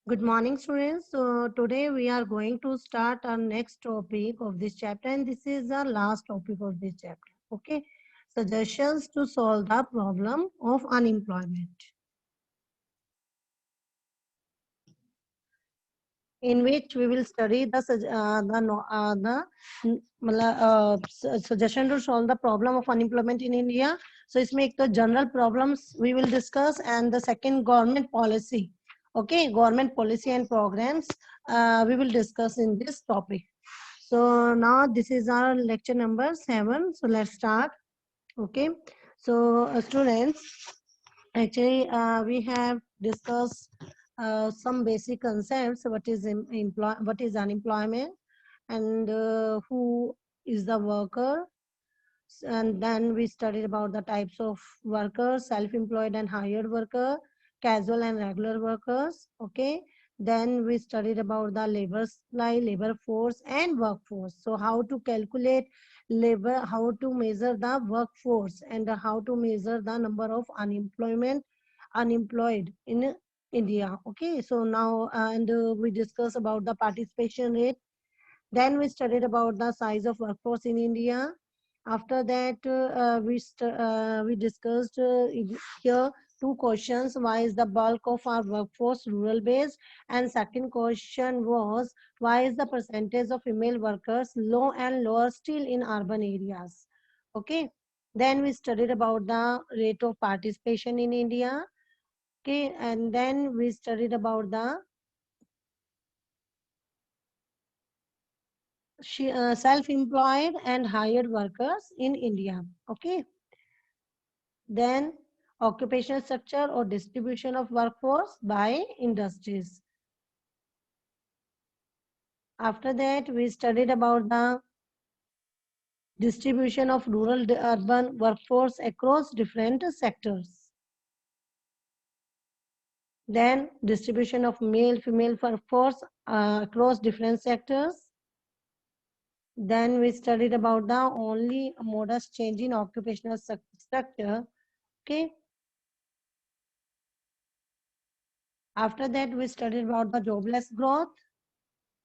Good morning, students. So today we are going to start our next topic of this chapter, and this is our last topic of this chapter. Okay, suggestions to solve the problem of unemployment, in which we will study the suggestion to solve the problem of unemployment in India. So it's make the general problems we will discuss, and the second government policy. Okay, government policy and programs we will discuss in this topic. So now this is our lecture number 7. So let's start. Okay. So students, actually we have discussed some basic concepts. What is unemployment, and who is the worker, and then we studied about the types of workers: self-employed and hired worker, casual and regular workers. Okay, then we studied about the labor supply, labor force and workforce. So how to calculate labor, how to measure the workforce, and how to measure the number of unemployed in India. Okay, so now and we discuss about the participation rate. Then we studied about the size of workforce in India. After that, we discussed here two questions. Why is the bulk of our workforce rural based? And second question was, why is the percentage of female workers low and lower still in urban areas? Okay. Then we studied about the rate of participation in India. Okay. And then we studied about the self-employed and hired workers in India. Okay. Then occupational structure or distribution of workforce by industries. After that, we studied about the distribution of rural to urban workforce across different sectors. Then distribution of male-female workforce across different sectors. Then we studied about the only modest change in occupational structure. Okay. After that, we studied about the jobless growth.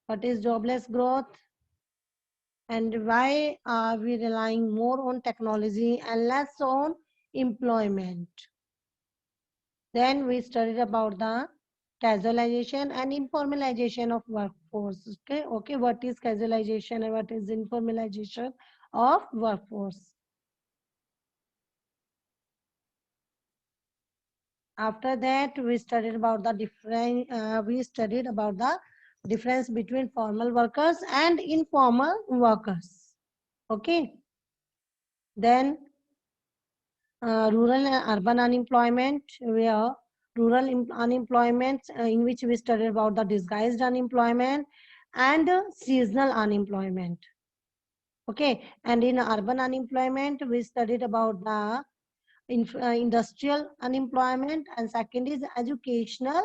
What is jobless growth? And why are we relying more on technology and less on employment? Then we studied about the casualization and informalization of workforce. Okay, what is casualization and what is informalization of workforce? After that, we studied about the difference between formal workers and informal workers. Okay. Then rural and urban unemployment, where unemployment, in which we studied about the disguised unemployment and seasonal unemployment. Okay. And in urban unemployment, we studied about the industrial unemployment, and second is educational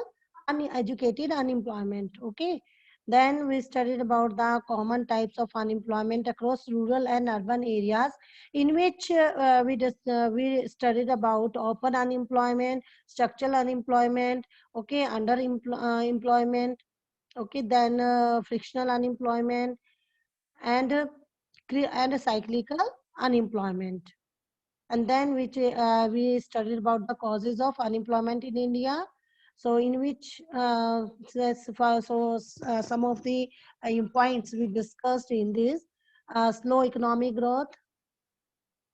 uneducated unemployment. Okay. Then we studied about the common types of unemployment across rural and urban areas, in which we studied about open unemployment, structural unemployment, okay, employment, okay, then frictional unemployment, and cyclical unemployment. And then we studied about the causes of unemployment in India. So in which some of the points we discussed in this: slow economic growth,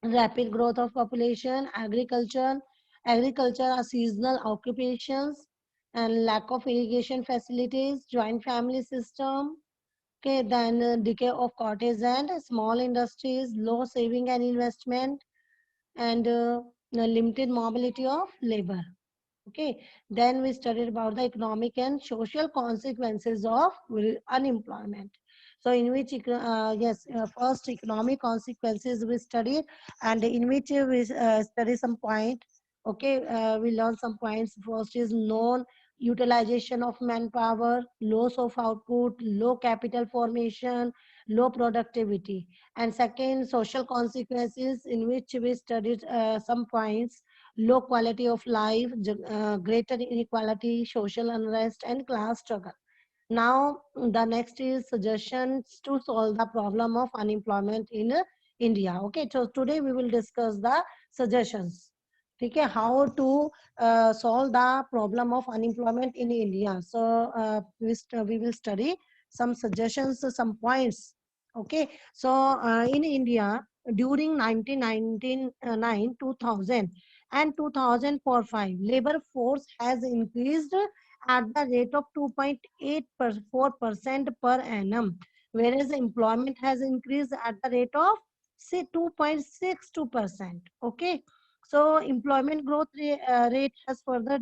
rapid growth of population, agriculture are seasonal occupations, and lack of irrigation facilities, joint family system. Okay, then decay of cottage and small industries, low saving and investment, and the limited mobility of labor. Okay, then we studied about the economic and social consequences of unemployment. So in which first economic consequences we studied, and in which we study some point. Okay, we learn some points. First is non utilization of manpower, loss of output, low capital formation, low productivity. And second, social consequences, in which we studied some points. low quality of life, greater inequality, social unrest, and class struggle. Now, the next is suggestions to solve the problem of unemployment in India. Okay, so today we will discuss the suggestions. Okay, how to solve the problem of unemployment in India. So, we will study some suggestions, some points. Okay, so in India, during 1999, 2000, and 2004-5, labor force has increased at the rate of 2.84% per annum, whereas employment has increased at the rate of say 2.62%. Okay, so employment growth rate has further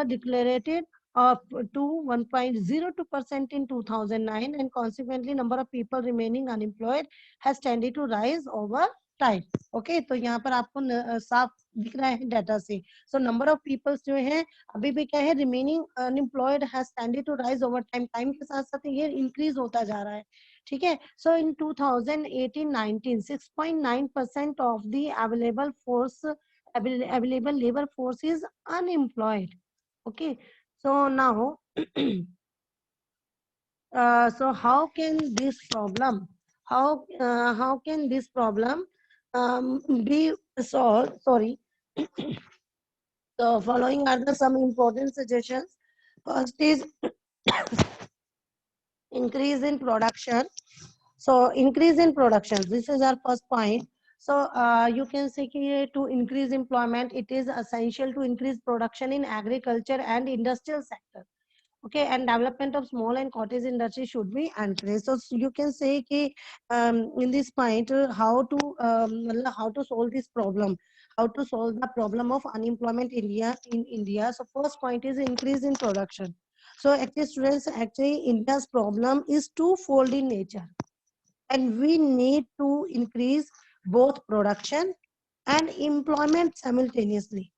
decelerated up to 1.02% in 2009, and consequently number of people remaining unemployed has tended to rise over time. Okay, तो यहाँ पर आपको साफ दिख रहा है data से. So number of people जो है अभी भी क्या है, remaining unemployed has tended to rise over time. Time के साथ साथ ये इंक्रीज होता जा रहा है. ठीक है, सो इन 2018-19 6.9% of the available labour force is unemployed. Okay, so now so how can this problem, how can this problem be solved? Sorry. So following are the some important suggestions. First is increase in production. So increase in production, this is our first point. So you can say to increase employment, it is essential to increase production in agriculture and industrial sector. Okay, and development of small and cottage industry should be encouraged. So you can say in this point how to solve this problem, how to solve the problem of unemployment in India. So first point is increase in production. So actually students, actually India's problem is twofold in nature, and we need to increase both production and employment simultaneously.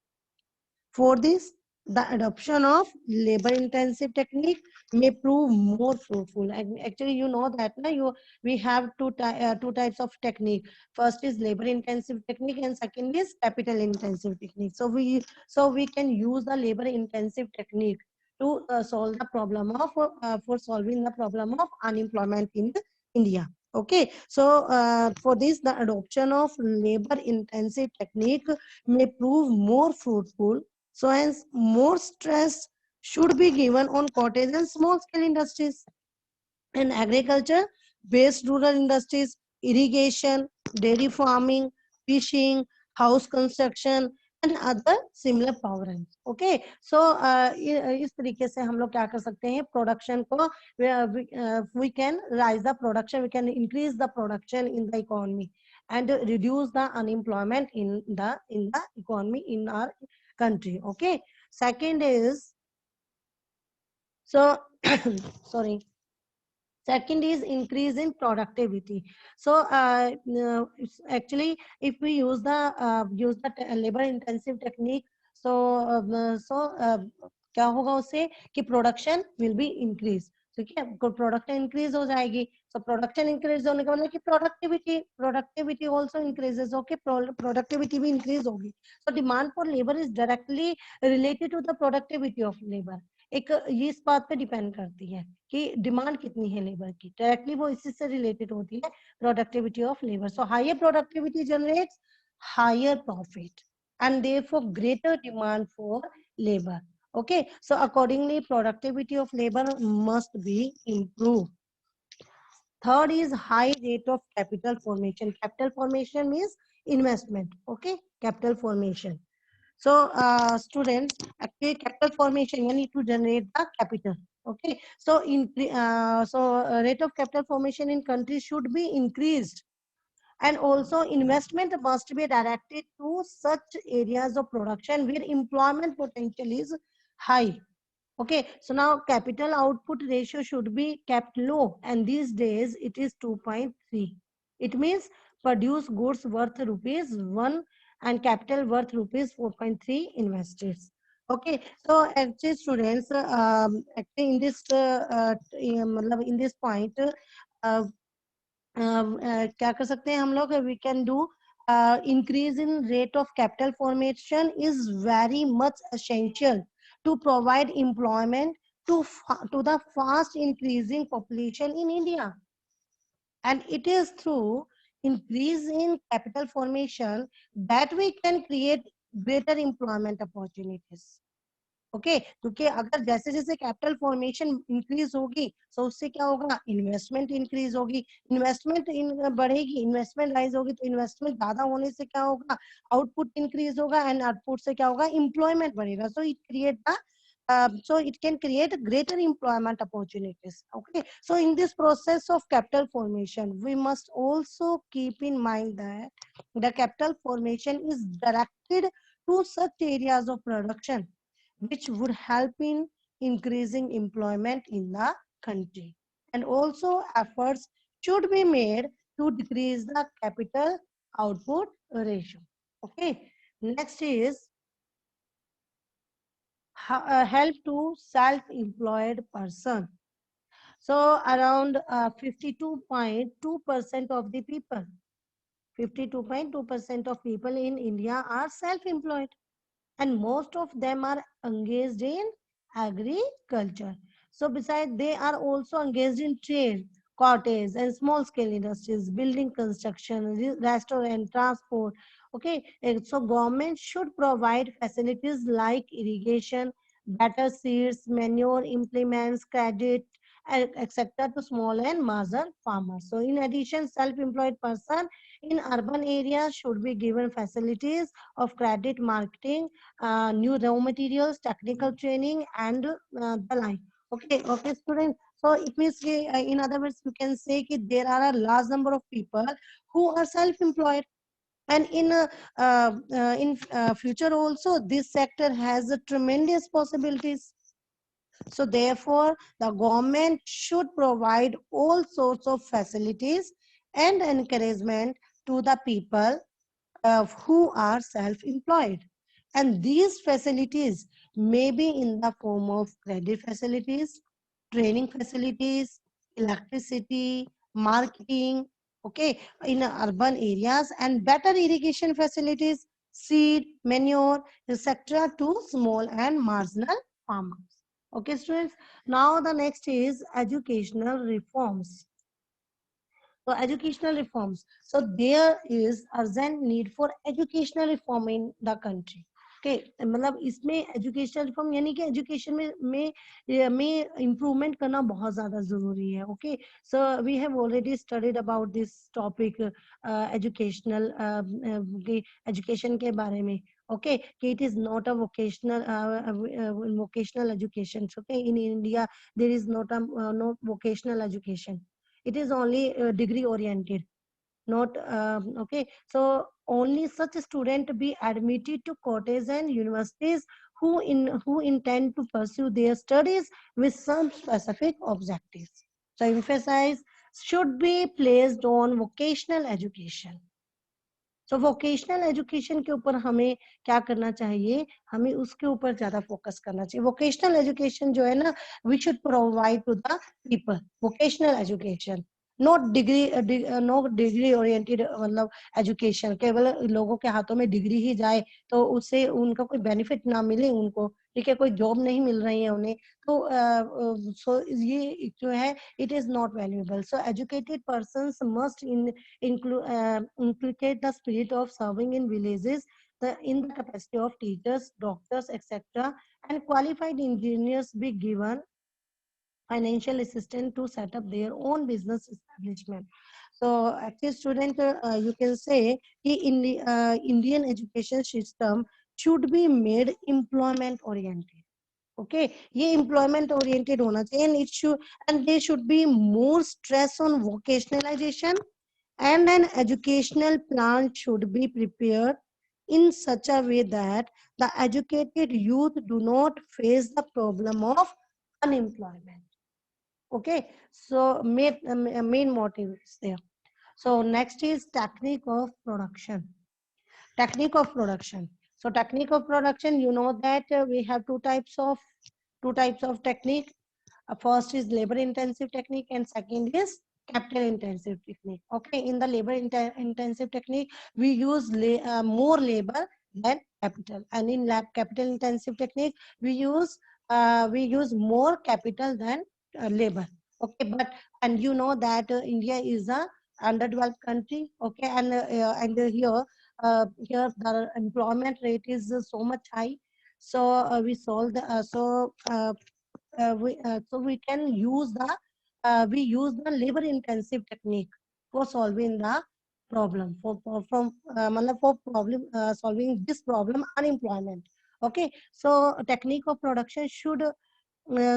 For this, the adoption of labor-intensive technique may prove more fruitful. And actually, you know that we have two types of technique. First is labor-intensive technique, and second is capital-intensive technique. So we can use the labor-intensive technique to solve the problem of for solving the problem of unemployment in India. Okay, so for this, the adoption of labor-intensive technique may prove more fruitful. So hence more stress should be given on cottage and small scale industries and agriculture based rural industries, irrigation, dairy farming, fishing, house construction and other similar power ends. Okay, so इस तरीके से हम लोग क्या कर सकते हैं, production को we can rise the production, we can increase the production in the economy and reduce the unemployment in the economy in our country. Okay, second is so sorry. Second is increase in productivity. So actually, if we use the labor intensive technique, so क्या होगा उससे कि production will be increase. ठीक है, production increase हो जाएगी. So production increase होने का मतलब कि productivity also increases. Okay, productivity भी इंक्रीज होगी. So demand for labour is directly related to the productivity of labour. एक ये इस बात पे डिपेंड करती है कि डिमांड कितनी है लेबर की, डायरेक्टली वो इसी से रिलेटेड होती है, productivity of labour. So higher productivity generates higher profit and therefore greater demand for labor. Okay, so accordingly productivity of labor must be improved. Third is high rate of capital formation. Capital formation means investment. Okay, capital formation. So students, actually capital formation, you need to generate the capital. Okay, so rate of capital formation in countries should be increased, and also investment must be directed to such areas of production where employment potential is high. Okay, so now capital output ratio should be kept low, and these days it is 2.3. It means produce goods worth rupees 1 and capital worth rupees 4.3 invested. Okay, so actually students, actually in this in this point क्या कर सकते हैं हम लोग, we can do increase in rate of capital formation is very much essential to provide employment to the fast increasing population in India. And it is through increase in capital formation that we can create greater employment opportunities. Okay क्योंकि अगर जैसे जैसे capital formation increase होगी तो उससे क्या होगा, investment increase होगी, इन्वेस्टमेंट बढ़ेगी, इन्वेस्टमेंट राइज होगी, तो इन्वेस्टमेंट ज्यादा होने से क्या होगा, आउटपुट इंक्रीज होगा, एंड आउटपुट से क्या होगा, एम्प्लॉयमेंट बढ़ेगा. So it create the so it can create greater employment opportunities. Okay, so in this process of capital formation we must also keep in mind that the capital formation is directed to such areas of production which would help in increasing employment in the country. And also efforts should be made to decrease the capital output ratio. Okay, next is help to self-employed person. So around 52.2% of the people, 52.2% of people in India are self-employed, and most of them are engaged in agriculture. So besides, they are also engaged in trade, cottage and small scale industries, building construction, restaurant, transport. Okay, so government should provide facilities like irrigation, better seeds, manure, implements, credit, etc. to small and marginal farmers. So in addition, self-employed person in urban areas should be given facilities of credit marketing, new raw materials, technical training, and the like. Okay, okay, students. So it means, in other words, you can say that there are a large number of people who are self-employed, and in future also this sector has a tremendous possibilities. So therefore, the government should provide all sorts of facilities and encouragement to the people who are self-employed. And these facilities may be in the form of credit facilities, training facilities, electricity, marketing, okay, in urban areas, and better irrigation facilities, seed, manure, etc. to small and marginal farmers. Okay, students. Now the next is educational reforms. So educational reforms. So there is urgent need for educational reform in the country. Okay, मतलब इसमें educational reform यानी कि education में improvement करना बहुत ज्यादा जरूरी है. Okay, so we have already studied about this topic, educational education के बारे में. Okay, it is not a vocational education. Okay, in India there is not a no vocational education. It is only degree oriented, not okay. So only such a student be admitted to colleges and universities who intend to pursue their studies with some specific objectives. So emphasis should be placed on vocational education. So vocational education के ऊपर हमें क्या करना चाहिए, हमें उसके ऊपर ज्यादा फोकस करना चाहिए. वोकेशनल एजुकेशन जो है ना, we should provide to the people vocational education, not degree oriented. मतलब एजुकेशन केवल लोगों के हाथों में डिग्री ही जाए तो उससे उनका कोई बेनिफिट ना मिले उनको, ठीक है, कोई जॉब नहीं मिल रही है उन्हें, तो सो ये जो है it is not valuable. So educated persons must inculcate the spirit of serving in villages, in the capacity of teachers, doctors, etc. And qualified engineers be given financial assistance to set up their own business establishment. So actually student, you can say in the Indian education system should be made employment oriented. Okay, ये employment oriented होना चाहिए, and there should be more stress on vocationalization, and an educational plan should be prepared in such a way that the educated youth do not face the problem of unemployment. Okay, so main motive is there. So next is technique of production. Technique of production. So technique of production, you know that we have two types of technique. First is labor intensive technique and second is capital intensive technique. Okay, in the labor intensive technique, we use more labor than capital, and in lab capital intensive technique, we use more capital than labor. Okay, but and you know that India is a underdeveloped country. Okay, and here the employment rate is so much high. So we solve the so we can use the labor intensive technique for solving the problem for problem solving this problem unemployment. Okay, so technique of production should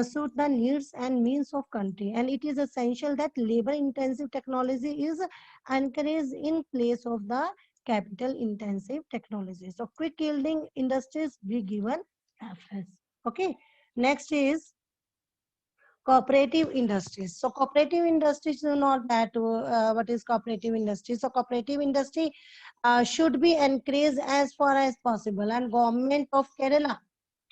suit the needs and means of country, and it is essential that labor intensive technology is encouraged in place of the capital intensive technology. So quick yielding industries be given preference. Okay, next is cooperative industries. So cooperative industries, you know that what is cooperative industry. So cooperative industry should be encouraged as far as possible, and government of Kerala,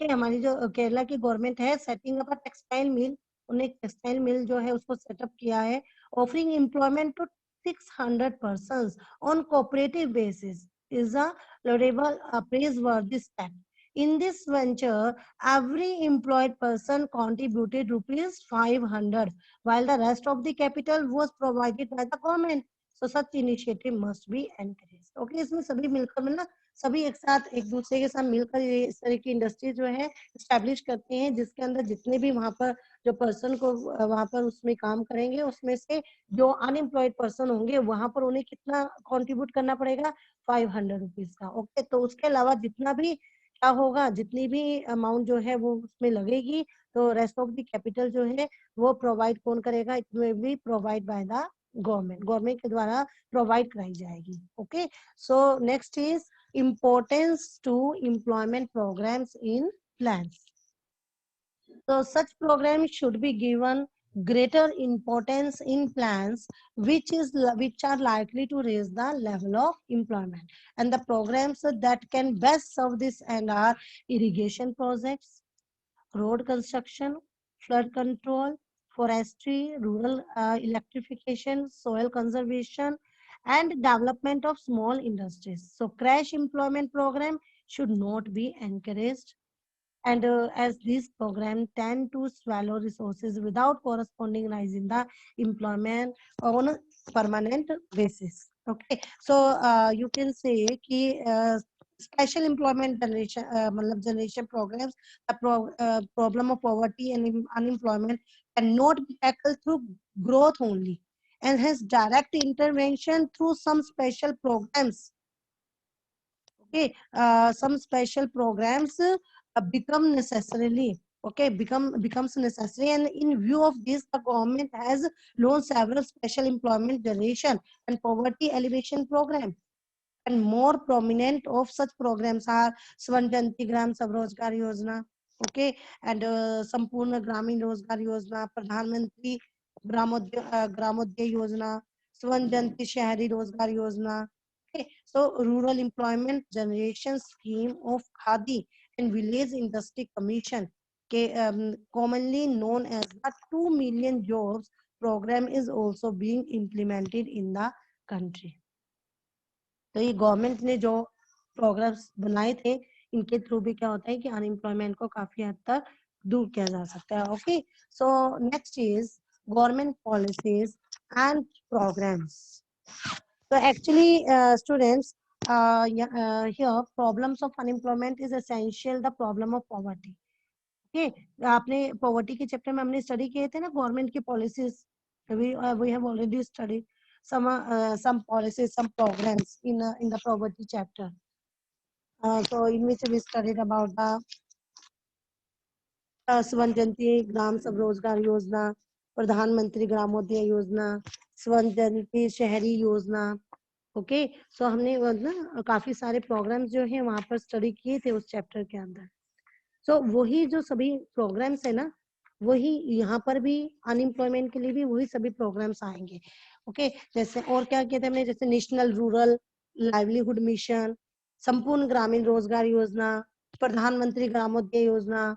okay, हमारी जो केरला की government है, setting up a textile mill, उन्हें textile mill जो है उसको setup किया है, offering employment to 600 persons on cooperative basis is a laudable praiseworthy step. In this venture, every employed person contributed rupees 500, while the rest of the capital was provided by the government. So such initiative must be encouraged. Okay, इसमें सभी मिलकर ना सभी एक साथ एक दूसरे के साथ मिलकर ये इस तरह की इंडस्ट्री जो है स्टैब्लिश करते हैं, जिसके अंदर जितने भी वहां पर जो पर्सन को वहां पर उसमें काम करेंगे, उसमें से जो अनएम्प्लॉयड पर्सन होंगे वहां पर उन्हें कितना कंट्रीब्यूट करना पड़ेगा, 500 रुपीज का. ओके, तो उसके अलावा जितना भी क्या होगा, जितनी भी अमाउंट जो है वो उसमें लगेगी, तो रेस्ट ऑफ द कैपिटल जो है वो प्रोवाइड कौन करेगा, it will be provide by the government के द्वारा प्रोवाइड कराई जाएगी. Okay, so next is importance to employment programmes in plans. So such programs should be given greater importance in plans which are likely to raise the level of employment. And the programs that can best serve this and are irrigation projects, road construction, flood control, forestry, rural electrification, soil conservation, and development of small industries. So crash employment program should not be encouraged, and as these programs tend to swallow resources without corresponding rise in the employment on a permanent basis. Okay, so you can say कि special employment generation मतलब generation programs, the problem of poverty and unemployment cannot be tackled through growth only, and hence direct intervention through some special programs. Okay, some special programs become necessarily, okay, becomes necessary, and in view of this the government has launched several special employment generation and poverty alleviation program, and more prominent of such programs are Swanjanti Gram Savrojgar Yojana, okay, and Sampurna Gramin Rozgar Yojana, Pradhan Mantri Gramodya Yojana, Swanjanti Shahari Rozgar Yojana. Okay, so rural employment generation scheme of Khadi and village industry commission, okay, commonly known as the 2 million jobs program, is also being implemented in the country. तो ये government ने जो programmes बनाए थे, इनके through भी क्या होता है कि अनएम्प्लॉयमेंट को काफी हद तक दूर किया जा सकता है. Okay, so next is government policies and programmes. So actually, students, here problems of unemployment is essential the problem of poverty. Okay, आपने पॉवर्टी के चैप्टर में हमने स्टडी किए थे ना गवर्नमेंट की policies. We have already studied some policies, some programs in the poverty chapter. So in which we studied about the Swanjanti Gram Savrojgar Yojana, प्रधानमंत्री ग्रामोदय योजना, स्वनिधि शहरी योजना. ओके, सो हमने ना काफी सारे प्रोग्राम्स जो है वहां पर स्टडी किए थे उस चैप्टर के अंदर. सो वही जो सभी प्रोग्राम्स है ना, वही यहाँ पर भी अनएम्प्लॉयमेंट के लिए भी वही सभी प्रोग्राम्स आएंगे. ओके, जैसे और क्या कहते हैं हमने, जैसे नेशनल रूरल लाइवलीहुड मिशन, संपूर्ण ग्रामीण रोजगार योजना, प्रधानमंत्री ग्रामोदय योजना,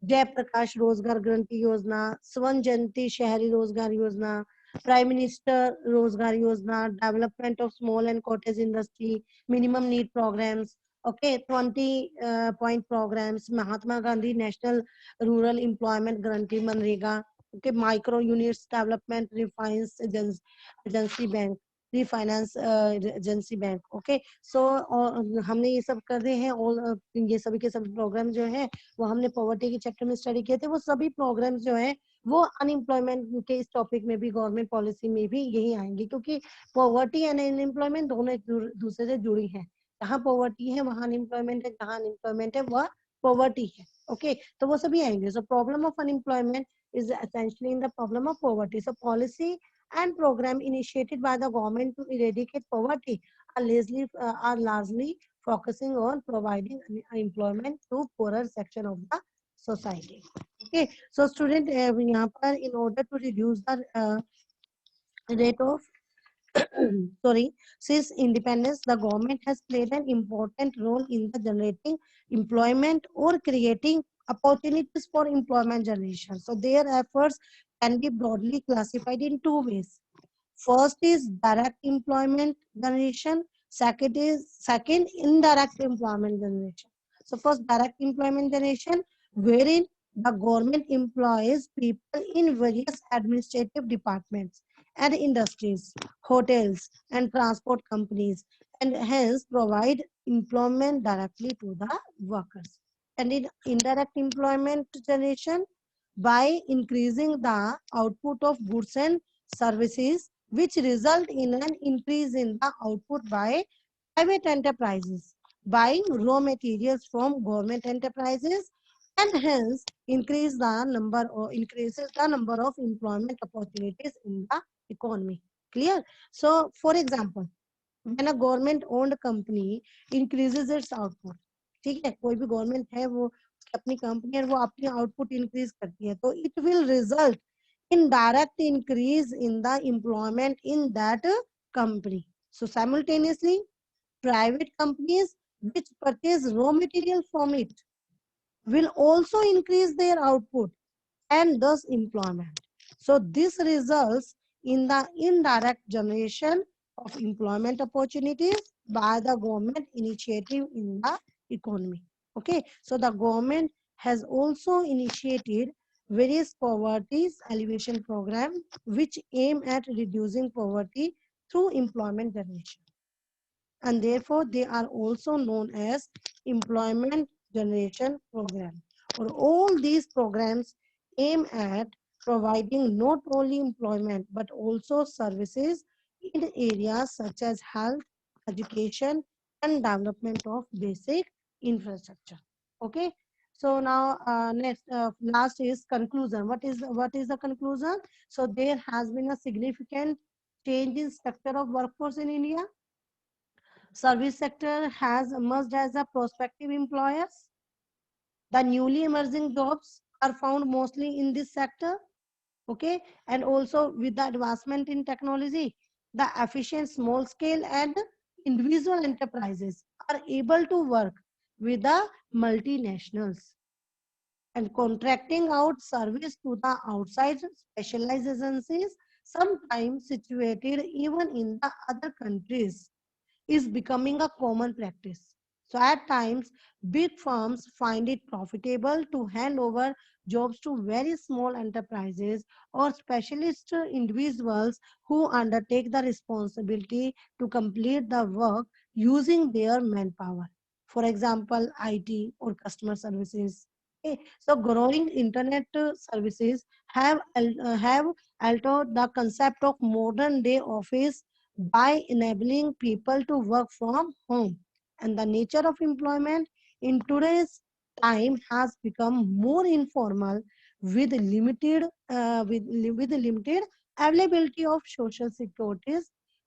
जय प्रकाश रोजगार गारंटी योजना, स्वर्ण जयंती शहरी रोजगार योजना, Prime Minister Rozgar Yojana, development of small and cottage industry, minimum need programs. Okay, 20 point programs, Mahatma Gandhi National Rural Employment Guarantee Manrega. Okay, micro units development refines agency bank, refinance agency bank. Okay, so हमने ये सब कर रहे हैं. और ये सभी के सभी प्रोग्राम जो है वो हमने पॉवर्टी के चैप्टर में स्टडी किए थे. वो सभी प्रोग्राम्स जो है वो अनएम्प्लॉयमेंट के इस टॉपिक में भी, गवर्नमेंट पॉलिसी में भी यही आएंगे, क्योंकि पॉवर्टी एंड अनएम्प्लॉयमेंट दोनों एक दूसरे से जुड़ी हैं. जहाँ पॉवर्टी है वहाँ अनएम्प्लॉयमेंट है, जहाँ अनएम्प्लॉयमेंट है वह पॉवर्टी है. ओके, तो वो सभी आएंगे. So problem of unemployment is essentially in the problem of poverty. So policy and program initiated by the government to eradicate poverty are largely focusing on providing employment to poorer section of the society. Okay, so student, यहाँ पर in order to reduce the rate of sorry, since independence, the government has played an important role in the generating employment or creating opportunities for employment generation. So their efforts can be broadly classified in two ways. First is direct employment generation. Second indirect employment generation. So first direct employment generation, wherein the government employs people in various administrative departments and industries, hotels and transport companies, and hence provide employment directly to the workers. And in indirect employment generation, by increasing the output of goods and services, which result in an increase in the output by private enterprises, buying raw materials from government enterprises, and hence increases the number of employment opportunities in the economy. Clear? So, for example, when a government owned company increases its output, ठीक है, कोई भी government है वो उसकी अपनी company है, वो अपनी आउटपुट इंक्रीज करती है, तो it will result in direct increase in the employment in that company. So simultaneously, private companies which purchase raw material from it will also increase their output and thus employment. So this results in the indirect generation of employment opportunities by the government initiative in the economy. Okay, so the government has also initiated various poverty alleviation programs which aim at reducing poverty through employment generation, and therefore they are also known as employment generation program. Or all these programs aim at providing not only employment but also services in areas such as health, education, and development of basic infrastructure. Okay, so now last is conclusion. What is the conclusion? So there has been a significant change in structure of workforce in India. Service sector has emerged as a prospective employers. The newly emerging jobs are found mostly in this sector. Okay, and also with the advancement in technology, the efficient small scale and individual enterprises are able to work with the multinationals and contracting out service to the outside specialized agencies, sometimes situated even in the other countries, is becoming a common practice. So at times, big firms find it profitable to hand over jobs to very small enterprises or specialist individuals who undertake the responsibility to complete the work using their manpower. For example, IT or customer services. Okay. So growing internet services have altered the concept of modern day office by enabling people to work from home. And the nature of employment in today's time has become more informal with limited availability of social security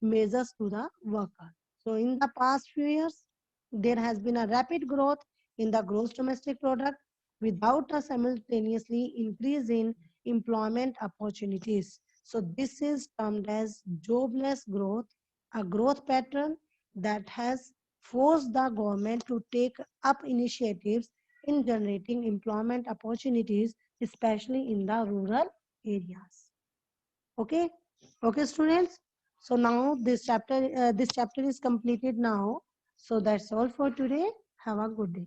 measures to the worker. So in the past few years, there has been a rapid growth in the gross domestic product without a simultaneously increase in employment opportunities. So this is termed as jobless growth, a growth pattern that has forced the government to take up initiatives in generating employment opportunities, especially in the rural areas. Okay. Okay, students. So now this chapter is completed now. So that's all for today. Have a good day.